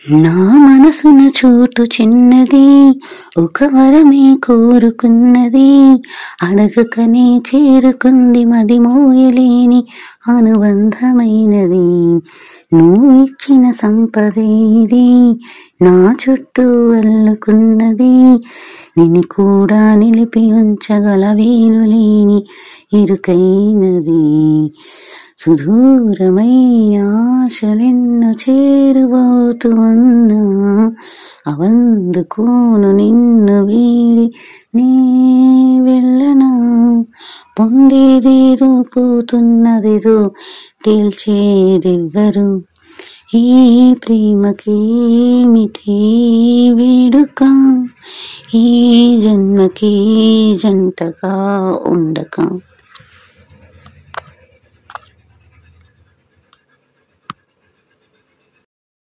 నా మనసున చోటు చిన్నది, ఒక వరమే కోరుకున్నది, అడగకనే చేరుకుంది మది మోయలేని అనుబంధమైనది. నువ్విచ్చిన సంపదే ఇది, నా చుట్టూ అల్లుకున్నది, నిన్ను కూడా నిలిపి ఉంచగల వీలులేని ఇరుకైనది. సుదూరమైన ఆశలెన్నో చేరువవుతూ ఉన్నా, అవందుకోను నిన్ను వీడి నే వెళ్ళనా. పొందేదేదో పోతున్నదేదో తేల్చేదెవ్వరు, ఈ ప్రేమకేమిటి వేడుక, ఈ జన్మకి జంటగా ఉండక.